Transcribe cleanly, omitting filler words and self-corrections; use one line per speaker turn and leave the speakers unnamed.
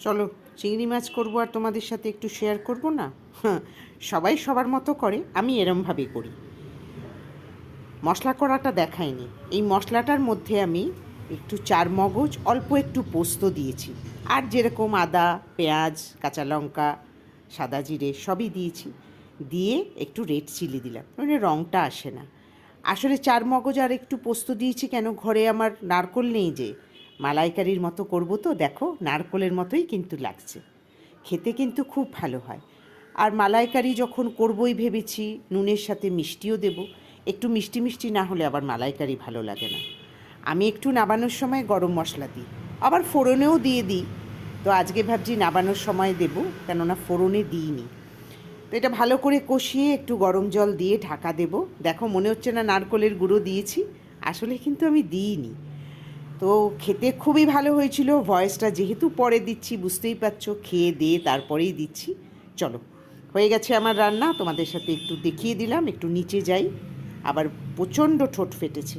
চলো চিংড়ি মাছ করবো আর তোমাদের সাথে একটু শেয়ার করব না। হ্যাঁ, সবাই সবার মতো করে, আমি এরমভাবেই করি। মশলা করাটা দেখাইনি। এই মশলাটার মধ্যে আমি একটু চার মগজ, অল্প একটু পোস্ত দিয়েছি, আর যেরকম আদা, পেঁয়াজ, কাঁচা লঙ্কা, সাদা জিরে সবই দিয়েছি। দিয়ে একটু রেড চিলি দিলাম, মানে রঙটা আসে না। আসলে চার মগজ আর একটু পোস্ত দিয়েছি কেন, ঘরে আমার নারকোল নেই, যে মালাইকারির মতো করব, তো দেখো নারকোলের মতোই কিন্তু লাগছে, খেতে কিন্তু খুব ভালো হয়। আর মালাইকারি যখন করবই ভেবেছি, নুনের সাথে মিষ্টিও দেব। একটু মিষ্টি মিষ্টি না হলে আবার মালাইকারি ভালো লাগে না। আমি একটু নাবানোর সময় গরম মশলা দিই, আবার ফোড়নেও দিয়ে দিই। তো আজকে ভাবছি নাবানোর সময় দেব, কেননা ফোড়নে দিইনি। তো এটা ভালো করে কষিয়ে একটু গরম জল দিয়ে ঢাকা দেব। দেখো মনে হচ্ছে না নারকোলের গুঁড়ো দিয়েছি, আসলে কিন্তু আমি দিইনি। তো খেতে খুবই ভালো হয়েছিল। ভয়েসটা যেহেতু পরে দিচ্ছি, বুঝতেই পারছো, খেয়ে দিয়ে তারপরেই দিচ্ছি। চলো, হয়ে গেছে আমার রান্না, তোমাদের সাথে একটু দেখিয়ে দিলাম। একটু নিচে যাই, আবার প্রচণ্ড ঠোঁট ফেটেছে।